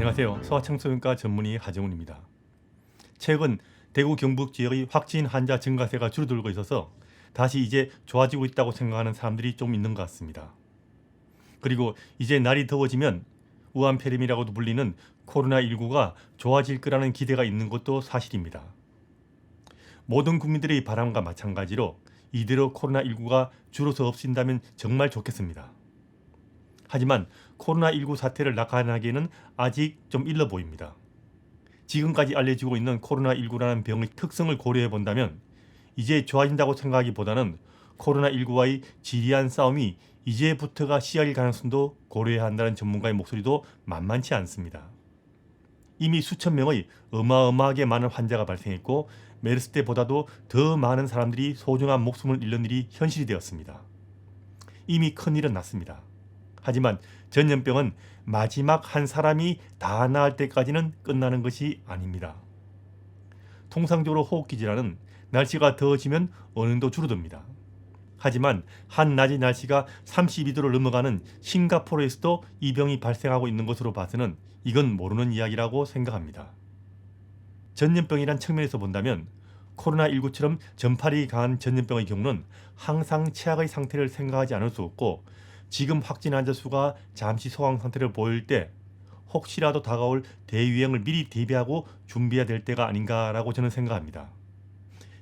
안녕하세요. 소아청소년과 전문의 하정훈입니다. 최근 대구 경북 지역의 확진 환자 증가세가 줄어들고 있어서 다시 이제 좋아지고 있다고 생각하는 사람들이 좀 있는 것 같습니다. 그리고 이제 날이 더워지면 우한폐렴이라고도 불리는 코로나19가 좋아질 거라는 기대가 있는 것도 사실입니다. 모든 국민들의 바람과 마찬가지로 이대로 코로나19가 줄어서 없어진다면 정말 좋겠습니다. 하지만 코로나19 사태를 낙관하기에는 아직 좀 일러 보입니다. 지금까지 알려지고 있는 코로나19라는 병의 특성을 고려해 본다면 이제 좋아진다고 생각하기보다는 코로나19와의 지리한 싸움이 이제부터가 시작일 가능성도 고려해야 한다는 전문가의 목소리도 만만치 않습니다. 이미 수천 명의 어마어마하게 많은 환자가 발생했고 메르스 때보다도 더 많은 사람들이 소중한 목숨을 잃는 일이 현실이 되었습니다. 이미 큰일은 났습니다. 하지만 전염병은 마지막 한 사람이 다 나을 때까지는 끝나는 것이 아닙니다. 통상적으로 호흡기 질환은 날씨가 더워지면 어느 정도 줄어듭니다. 하지만 한낮의 날씨가 32도를 넘어가는 싱가포르에서도 이 병이 발생하고 있는 것으로 봐서는 이건 모르는 이야기라고 생각합니다. 전염병이란 측면에서 본다면 코로나19처럼 전파력이 강한 전염병의 경우는 항상 최악의 상태를 생각하지 않을 수 없고 지금 확진 환자 수가 잠시 소강 상태를 보일 때 혹시라도 다가올 대유행을 미리 대비하고 준비해야 될 때가 아닌가라고 저는 생각합니다.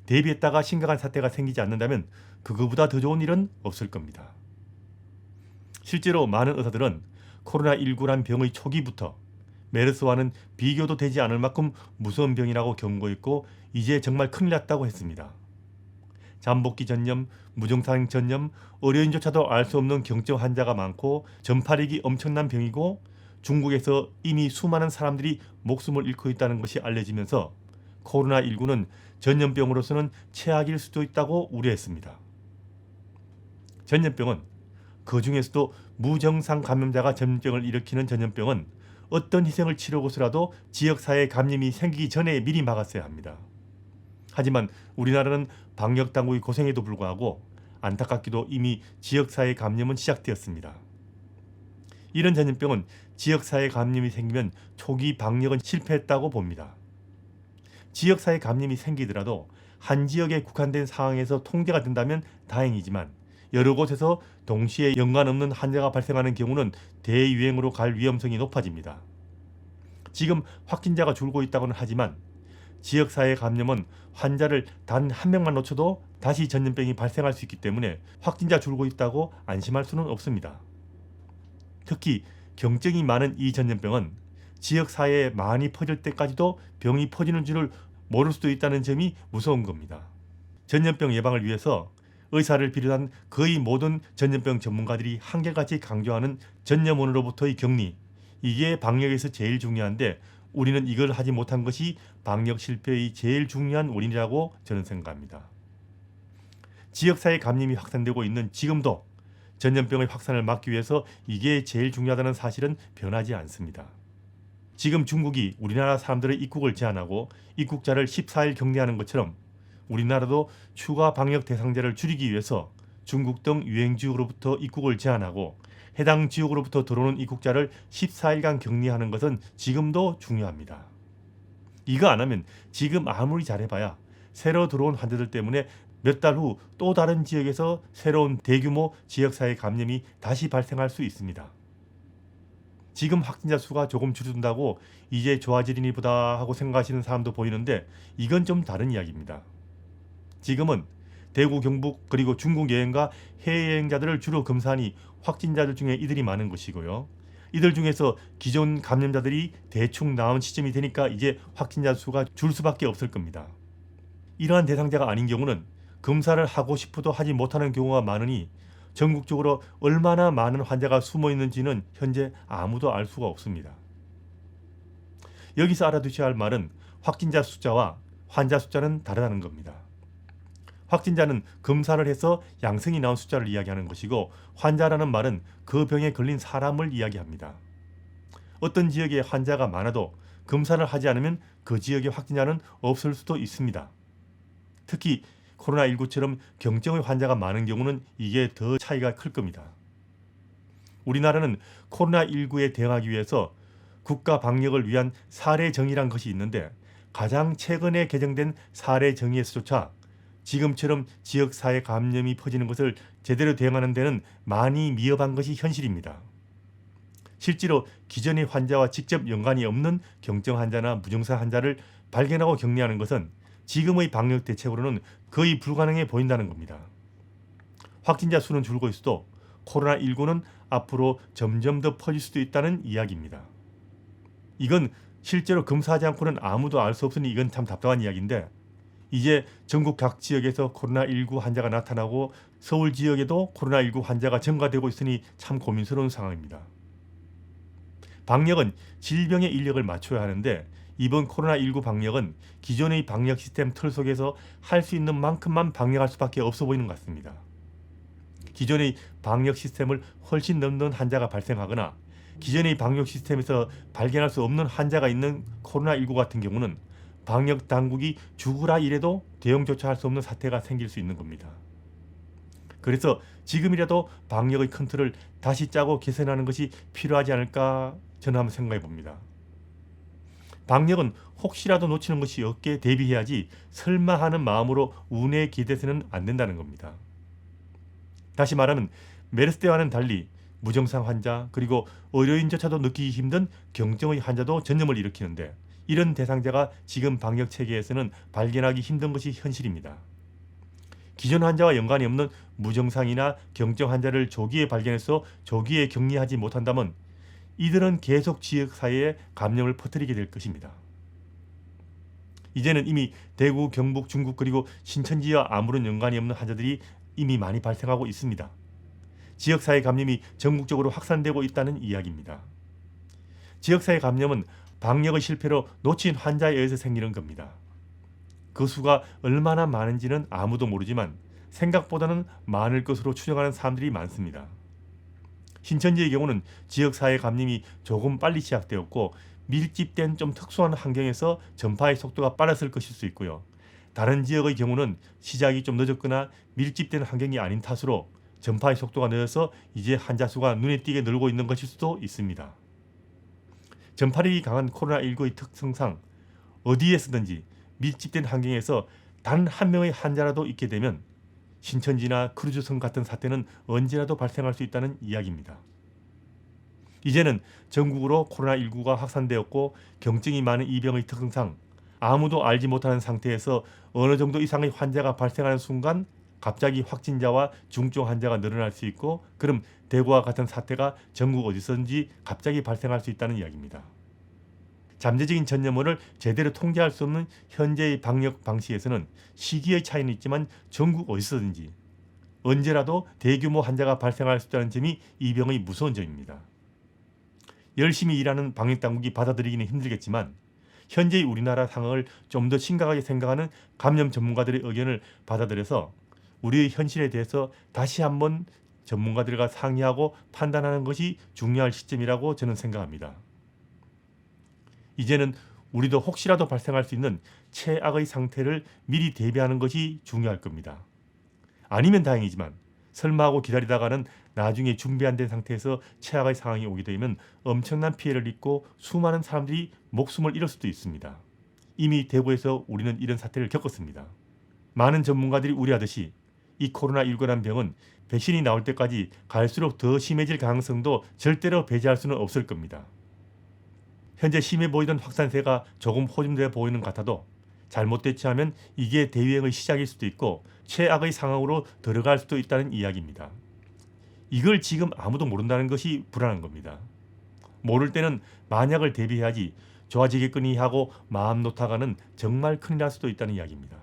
대비했다가 심각한 사태가 생기지 않는다면 그거보다 더 좋은 일은 없을 겁니다. 실제로 많은 의사들은 코로나19란 병의 초기부터 메르스와는 비교도 되지 않을 만큼 무서운 병이라고 경고했고 이제 정말 큰일 났다고 했습니다. 잠복기 전염, 무증상 전염, 의료인조차도 알 수 없는 경증 환자가 많고 전파력이 엄청난 병이고 중국에서 이미 수많은 사람들이 목숨을 잃고 있다는 것이 알려지면서 코로나19는 전염병으로서는 최악일 수도 있다고 우려했습니다. 전염병은 그 중에서도 무증상 감염자가 전염병을 일으키는 전염병은 어떤 희생을 치르고서라도 지역사회 감염이 생기기 전에 미리 막았어야 합니다. 하지만 우리나라는 방역당국이 고생에도 불구하고 안타깝게도 이미 지역사회 감염은 시작되었습니다. 이런 전염병은 지역사회 감염이 생기면 초기 방역은 실패했다고 봅니다. 지역사회 감염이 생기더라도 한 지역에 국한된 상황에서 통제가 된다면 다행이지만 여러 곳에서 동시에 연관없는 환자가 발생하는 경우는 대유행으로 갈 위험성이 높아집니다. 지금 확진자가 줄고 있다고는 하지만 지역사회 감염은 환자를 단 한 명만 놓쳐도 다시 전염병이 발생할 수 있기 때문에 확진자 줄고 있다고 안심할 수는 없습니다. 특히 경증이 많은 이 전염병은 지역사회에 많이 퍼질 때까지도 병이 퍼지는 줄을 모를 수도 있다는 점이 무서운 겁니다. 전염병 예방을 위해서 의사를 비롯한 거의 모든 전염병 전문가들이 한결같이 강조하는 전염원으로부터의 격리, 이게 방역에서 제일 중요한데 우리는 이걸 하지 못한 것이 방역 실패의 제일 중요한 원인이라고 저는 생각합니다. 지역사회 감염이 확산되고 있는 지금도 전염병의 확산을 막기 위해서 이게 제일 중요하다는 사실은 변하지 않습니다. 지금 중국이 우리나라 사람들의 입국을 제한하고 입국자를 14일 격리하는 것처럼 우리나라도 추가 방역 대상자를 줄이기 위해서 중국 등 유행지역으로부터 입국을 제한하고 해당 지역으로부터 들어오는 입국자를 14일간 격리하는 것은 지금도 중요합니다. 이거 안 하면 지금 아무리 잘해봐야 새로 들어온 환자들 때문에 몇 달 후 또 다른 지역에서 새로운 대규모 지역사회 감염이 다시 발생할 수 있습니다. 지금 확진자 수가 조금 줄어든다고 이제 좋아지리니 보다 하고 생각하시는 사람도 보이는데 이건 좀 다른 이야기입니다. 지금은 대구, 경북 그리고 중국 여행과 해외여행자들을 주로 검사하니 확진자들 중에 이들이 많은 것이고요. 이들 중에서 기존 감염자들이 대충 나온 시점이 되니까 이제 확진자 수가 줄 수밖에 없을 겁니다. 이러한 대상자가 아닌 경우는 검사를 하고 싶어도 하지 못하는 경우가 많으니 전국적으로 얼마나 많은 환자가 숨어 있는지는 현재 아무도 알 수가 없습니다. 여기서 알아두셔야 할 말은 확진자 숫자와 환자 숫자는 다르다는 겁니다. 확진자는 검사를 해서 양성이 나온 숫자를 이야기하는 것이고 환자라는 말은 그 병에 걸린 사람을 이야기합니다. 어떤 지역에 환자가 많아도 검사를 하지 않으면 그 지역의 확진자는 없을 수도 있습니다. 특히 코로나19처럼 경증의 환자가 많은 경우는 이게 더 차이가 클 겁니다. 우리나라는 코로나19에 대응하기 위해서 국가 방역을 위한 사례정의란 것이 있는데 가장 최근에 개정된 사례정의에서조차 지금처럼 지역사회 감염이 퍼지는 것을 제대로 대응하는 데는 많이 미흡한 것이 현실입니다. 실제로 기존의 환자와 직접 연관이 없는 경증 환자나 무증상 환자를 발견하고 격리하는 것은 지금의 방역 대책으로는 거의 불가능해 보인다는 겁니다. 확진자 수는 줄고 있어도 코로나19는 앞으로 점점 더 퍼질 수도 있다는 이야기입니다. 이건 실제로 검사하지 않고는 아무도 알 수 없으니 이건 참 답답한 이야기인데 이제 전국 각 지역에서 코로나19 환자가 나타나고 서울 지역에도 코로나19 환자가 증가되고 있으니 참 고민스러운 상황입니다. 방역은 질병의 인력을 맞춰야 하는데 이번 코로나19 방역은 기존의 방역 시스템 틀 속에서 할 수 있는 만큼만 방역할 수밖에 없어 보이는 것 같습니다. 기존의 방역 시스템을 훨씬 넘는 환자가 발생하거나 기존의 방역 시스템에서 발견할 수 없는 환자가 있는 코로나19 같은 경우는 방역 당국이 죽으라 이래도 대응조차 할 수 없는 사태가 생길 수 있는 겁니다. 그래서 지금이라도 방역의 큰 틀을 다시 짜고 개선하는 것이 필요하지 않을까 저는 한번 생각해 봅니다. 방역은 혹시라도 놓치는 것이 없게 대비해야지 설마 하는 마음으로 운에 기대서는 안 된다는 겁니다. 다시 말하면 메르스 때와는 달리 무증상 환자 그리고 의료인조차도 느끼기 힘든 경증의 환자도 전염을 일으키는데 이런 대상자가 지금 방역 체계에서는 발견하기 힘든 것이 현실입니다. 기존 환자와 연관이 없는 무증상이나 경증 환자를 조기에 발견해서 조기에 격리하지 못한다면 이들은 계속 지역사회에 감염을 퍼뜨리게 될 것입니다. 이제는 이미 대구, 경북, 중국 그리고 신천지와 아무런 연관이 없는 환자들이 이미 많이 발생하고 있습니다. 지역사회 감염이 전국적으로 확산되고 있다는 이야기입니다. 지역사회 감염은 방역의 실패로 놓친 환자에 의해서 생기는 겁니다. 그 수가 얼마나 많은지는 아무도 모르지만 생각보다는 많을 것으로 추정하는 사람들이 많습니다. 신천지의 경우는 지역사회 감염이 조금 빨리 시작되었고 밀집된 좀 특수한 환경에서 전파의 속도가 빨랐을 것일 수 있고요. 다른 지역의 경우는 시작이 좀 늦었거나 밀집된 환경이 아닌 탓으로 전파의 속도가 늦어서 이제 환자 수가 눈에 띄게 늘고 있는 것일 수도 있습니다. 전파력이 강한 코로나19의 특성상 어디에서든지 밀집된 환경에서 단 한 명의 환자라도 있게 되면 신천지나 크루즈성 같은 사태는 언제라도 발생할 수 있다는 이야기입니다. 이제는 전국으로 코로나19가 확산되었고 경증이 많은 이 병의 특성상 아무도 알지 못하는 상태에서 어느 정도 이상의 환자가 발생하는 순간 갑자기 확진자와 중증 환자가 늘어날 수 있고 그럼 대구와 같은 사태가 전국 어디서든지 갑자기 발생할 수 있다는 이야기입니다. 잠재적인 전염원을 제대로 통제할 수 없는 현재의 방역 방식에서는 시기의 차이는 있지만 전국 어디서든지 언제라도 대규모 환자가 발생할 수 있다는 점이 이 병의 무서운 점입니다. 열심히 일하는 방역당국이 받아들이기는 힘들겠지만 현재의 우리나라 상황을 좀 더 심각하게 생각하는 감염 전문가들의 의견을 받아들여서 우리의 현실에 대해서 다시 한번 전문가들과 상의하고 판단하는 것이 중요할 시점이라고 저는 생각합니다. 이제는 우리도 혹시라도 발생할 수 있는 최악의 상태를 미리 대비하는 것이 중요할 겁니다. 아니면 다행이지만 설마 하고 기다리다가는 나중에 준비 안 된 상태에서 최악의 상황이 오게 되면 엄청난 피해를 입고 수많은 사람들이 목숨을 잃을 수도 있습니다. 이미 대구에서 우리는 이런 사태를 겪었습니다. 많은 전문가들이 우려하듯이 이 코로나19라는 병은 백신이 나올 때까지 갈수록 더 심해질 가능성도 절대로 배제할 수는 없을 겁니다. 현재 심해 보이던 확산세가 조금 호전되어 보이는 것 같아도 잘못 대처하면 이게 대유행의 시작일 수도 있고 최악의 상황으로 들어갈 수도 있다는 이야기입니다. 이걸 지금 아무도 모른다는 것이 불안한 겁니다. 모를 때는 만약을 대비해야지 좋아지겠거니 하고 마음 놓다가는 정말 큰일 날 수도 있다는 이야기입니다.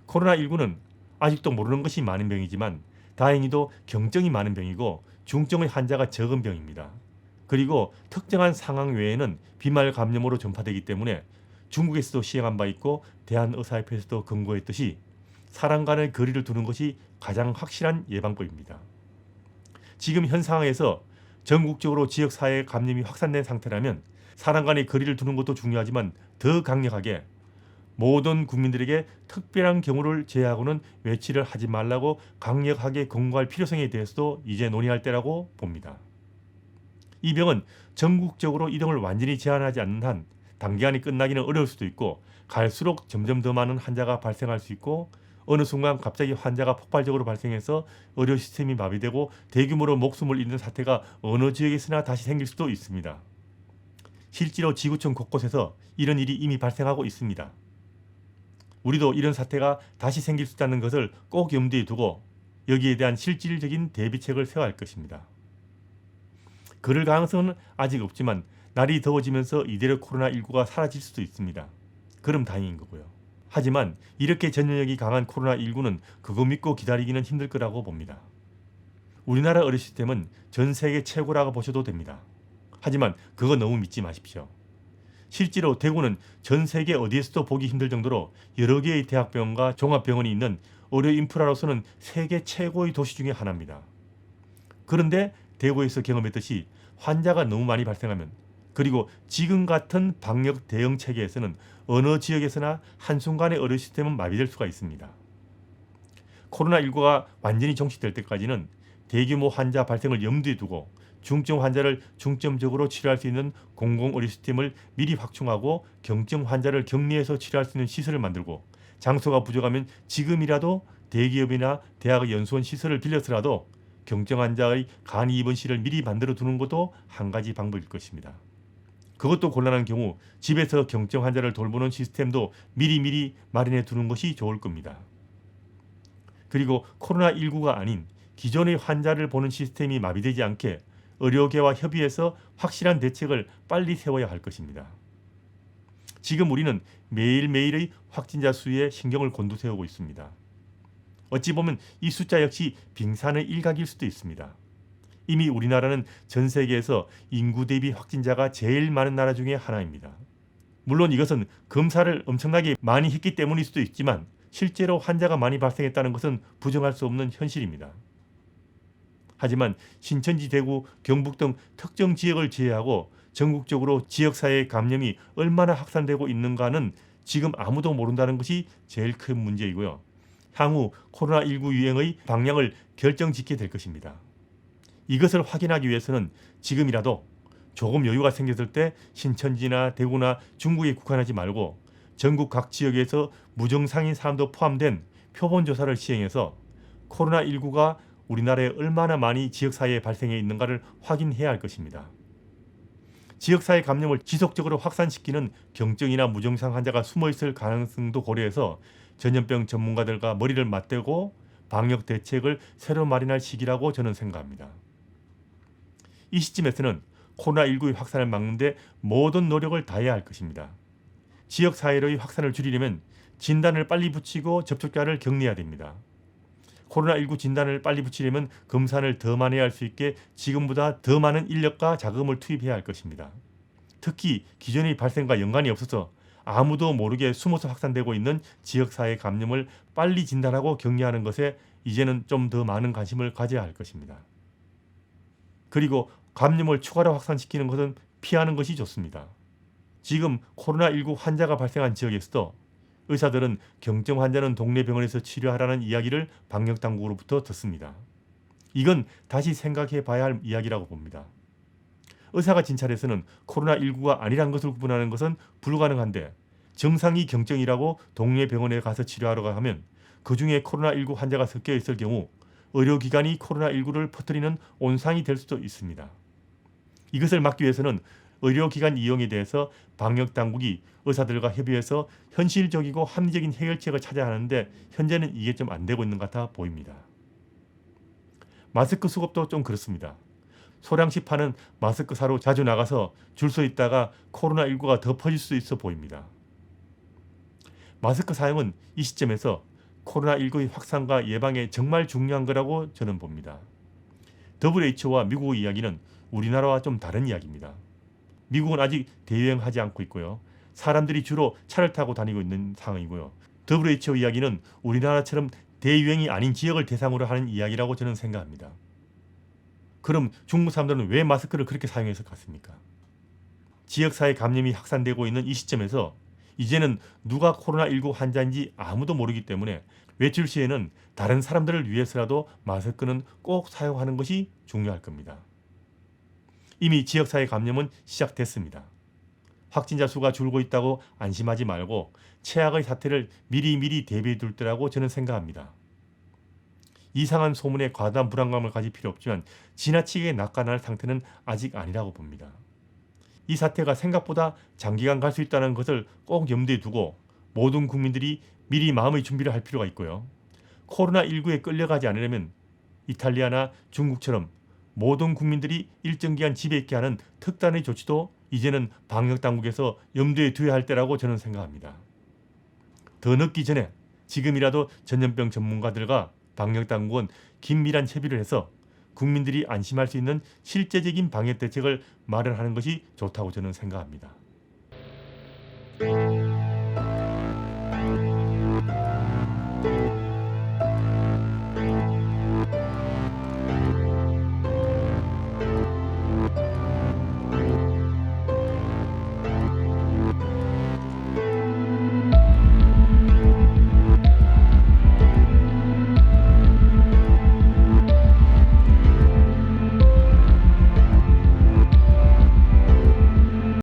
코로나19는 아직도 모르는 것이 많은 병이지만 다행히도 경증이 많은 병이고 중증의 환자가 적은 병입니다. 그리고 특정한 상황 외에는 비말 감염으로 전파되기 때문에 중국에서도 시행한 바 있고 대한의사협회에서도 권고했듯이 사람 간의 거리를 두는 것이 가장 확실한 예방법입니다. 지금 현 상황에서 전국적으로 지역사회 감염이 확산된 상태라면 사람 간의 거리를 두는 것도 중요하지만 더 강력하게 모든 국민들에게 특별한 경우를 제외하고는 외치를 하지 말라고 강력하게 권고할 필요성에 대해서도 이제 논의할 때라고 봅니다. 이 병은 전국적으로 이동을 완전히 제한하지 않는 한 단기간에 끝나기는 어려울 수도 있고 갈수록 점점 더 많은 환자가 발생할 수 있고 어느 순간 갑자기 환자가 폭발적으로 발생해서 의료 시스템이 마비되고 대규모로 목숨을 잃는 사태가 어느 지역에서나 다시 생길 수도 있습니다. 실제로 지구촌 곳곳에서 이런 일이 이미 발생하고 있습니다. 우리도 이런 사태가 다시 생길 수 있다는 것을 꼭 염두에 두고 여기에 대한 실질적인 대비책을 세워야 할 것입니다. 그럴 가능성은 아직 없지만 날이 더워지면서 이대로 코로나19가 사라질 수도 있습니다. 그럼 다행인 거고요. 하지만 이렇게 전염력이 강한 코로나19는 그거 믿고 기다리기는 힘들 거라고 봅니다. 우리나라 의료 시스템은 전 세계 최고라고 보셔도 됩니다. 하지만 그거 너무 믿지 마십시오. 실제로 대구는 전 세계 어디에서도 보기 힘들 정도로 여러 개의 대학병원과 종합병원이 있는 의료 인프라로서는 세계 최고의 도시 중에 하나입니다. 그런데 대구에서 경험했듯이 환자가 너무 많이 발생하면 그리고 지금 같은 방역 대응 체계에서는 어느 지역에서나 한순간에 의료 시스템은 마비될 수가 있습니다. 코로나19가 완전히 종식될 때까지는 대규모 환자 발생을 염두에 두고 중증 환자를 중점적으로 치료할 수 있는 공공의료 시스템을 미리 확충하고 경증 환자를 격리해서 치료할 수 있는 시설을 만들고 장소가 부족하면 지금이라도 대기업이나 대학의 연수원 시설을 빌려서라도 경증 환자의 간 입원실을 미리 만들어 두는 것도 한 가지 방법일 것입니다. 그것도 곤란한 경우 집에서 경증 환자를 돌보는 시스템도 미리 마련해 두는 것이 좋을 겁니다. 그리고 코로나19가 아닌 기존의 환자를 보는 시스템이 마비되지 않게 의료계와 협의해서 확실한 대책을 빨리 세워야 할 것입니다. 지금 우리는 매일매일의 확진자 수에 신경을 곤두세우고 있습니다. 어찌 보면 이 숫자 역시 빙산의 일각일 수도 있습니다. 이미 우리나라는 전 세계에서 인구 대비 확진자가 제일 많은 나라 중에 하나입니다. 물론 이것은 검사를 엄청나게 많이 했기 때문일 수도 있지만 실제로 환자가 많이 발생했다는 것은 부정할 수 없는 현실입니다. 하지만 신천지, 대구, 경북 등 특정 지역을 제외하고 전국적으로 지역사회의 감염이 얼마나 확산되고 있는가는 지금 아무도 모른다는 것이 제일 큰 문제이고요. 향후 코로나19 유행의 방향을 결정짓게 될 것입니다. 이것을 확인하기 위해서는 지금이라도 조금 여유가 생겼을 때 신천지나 대구나 중국에 국한하지 말고 전국 각 지역에서 무증상인 사람도 포함된 표본조사를 시행해서 코로나19가 우리나라에 얼마나 많이 지역사회에 발생해 있는가를 확인해야 할 것입니다. 지역사회 감염을 지속적으로 확산시키는 경증이나 무증상 환자가 숨어있을 가능성도 고려해서 전염병 전문가들과 머리를 맞대고 방역 대책을 새로 마련할 시기라고 저는 생각합니다. 이 시점에서는 코로나19의 확산을 막는 데 모든 노력을 다해야 할 것입니다. 지역사회로의 확산을 줄이려면 진단을 빨리 붙이고 접촉자를 격리해야 됩니다. 코로나19 진단을 빨리 붙이려면 검사를 더 많이 할 수 있게 지금보다 더 많은 인력과 자금을 투입해야 할 것입니다. 특히 기존의 발생과 연관이 없어서 아무도 모르게 숨어서 확산되고 있는 지역사회 감염을 빨리 진단하고 격리하는 것에 이제는 좀 더 많은 관심을 가져야 할 것입니다. 그리고 감염을 추가로 확산시키는 것은 피하는 것이 좋습니다. 지금 코로나19 환자가 발생한 지역에서도 의사들은 경증 환자는 동네 병원에서 치료하라는 이야기를 방역당국으로부터 듣습니다. 이건 다시 생각해 봐야 할 이야기라고 봅니다. 의사가 진찰해서는 코로나19가 아니란 것을 구분하는 것은 불가능한데 정상이 경증이라고 동네 병원에 가서 치료하러 하면 그 중에 코로나19 환자가 섞여 있을 경우 의료기관이 코로나19를 퍼뜨리는 온상이 될 수도 있습니다. 이것을 막기 위해서는 의료기관 이용에 대해서 방역당국이 의사들과 협의해서 현실적이고 합리적인 해결책을 찾아야 하는데 현재는 이게 좀 안 되고 있는 것 같아 보입니다. 마스크 수급도 좀 그렇습니다. 소량씩 파는 마스크 사러 자주 나가서 줄 서 있다가 코로나19가 더 퍼질 수 있어 보입니다. 마스크 사용은 이 시점에서 코로나19의 확산과 예방에 정말 중요한 거라고 저는 봅니다. WHO와 미국의 이야기는 우리나라와 좀 다른 이야기입니다. 미국은 아직 대유행하지 않고 있고요. 사람들이 주로 차를 타고 다니고 있는 상황이고요. WHO 이야기는 우리나라처럼 대유행이 아닌 지역을 대상으로 하는 이야기라고 저는 생각합니다. 그럼 중국 사람들은 왜 마스크를 그렇게 사용해서 갔습니까? 지역사회 감염이 확산되고 있는 이 시점에서 이제는 누가 코로나19 환자인지 아무도 모르기 때문에 외출 시에는 다른 사람들을 위해서라도 마스크는 꼭 사용하는 것이 중요할 겁니다. 이미 지역사회 감염은 시작됐습니다. 확진자 수가 줄고 있다고 안심하지 말고 최악의 사태를 미리미리 대비해 둘 때라고 저는 생각합니다. 이상한 소문에 과도한 불안감을 가질 필요 없지만 지나치게 낙관할 상태는 아직 아니라고 봅니다. 이 사태가 생각보다 장기간 갈 수 있다는 것을 꼭 염두에 두고 모든 국민들이 미리 마음의 준비를 할 필요가 있고요. 코로나19에 끌려가지 않으려면 이탈리아나 중국처럼 모든 국민들이 일정 기간 집에 있게 하는 특단의 조치도 이제는 방역당국에서 염두에 두어야 할 때라고 저는 생각합니다. 더 늦기 전에 지금이라도 전염병 전문가들과 방역당국은 긴밀한 협의를 해서 국민들이 안심할 수 있는 실제적인 방역 대책을 마련하는 것이 좋다고 저는 생각합니다.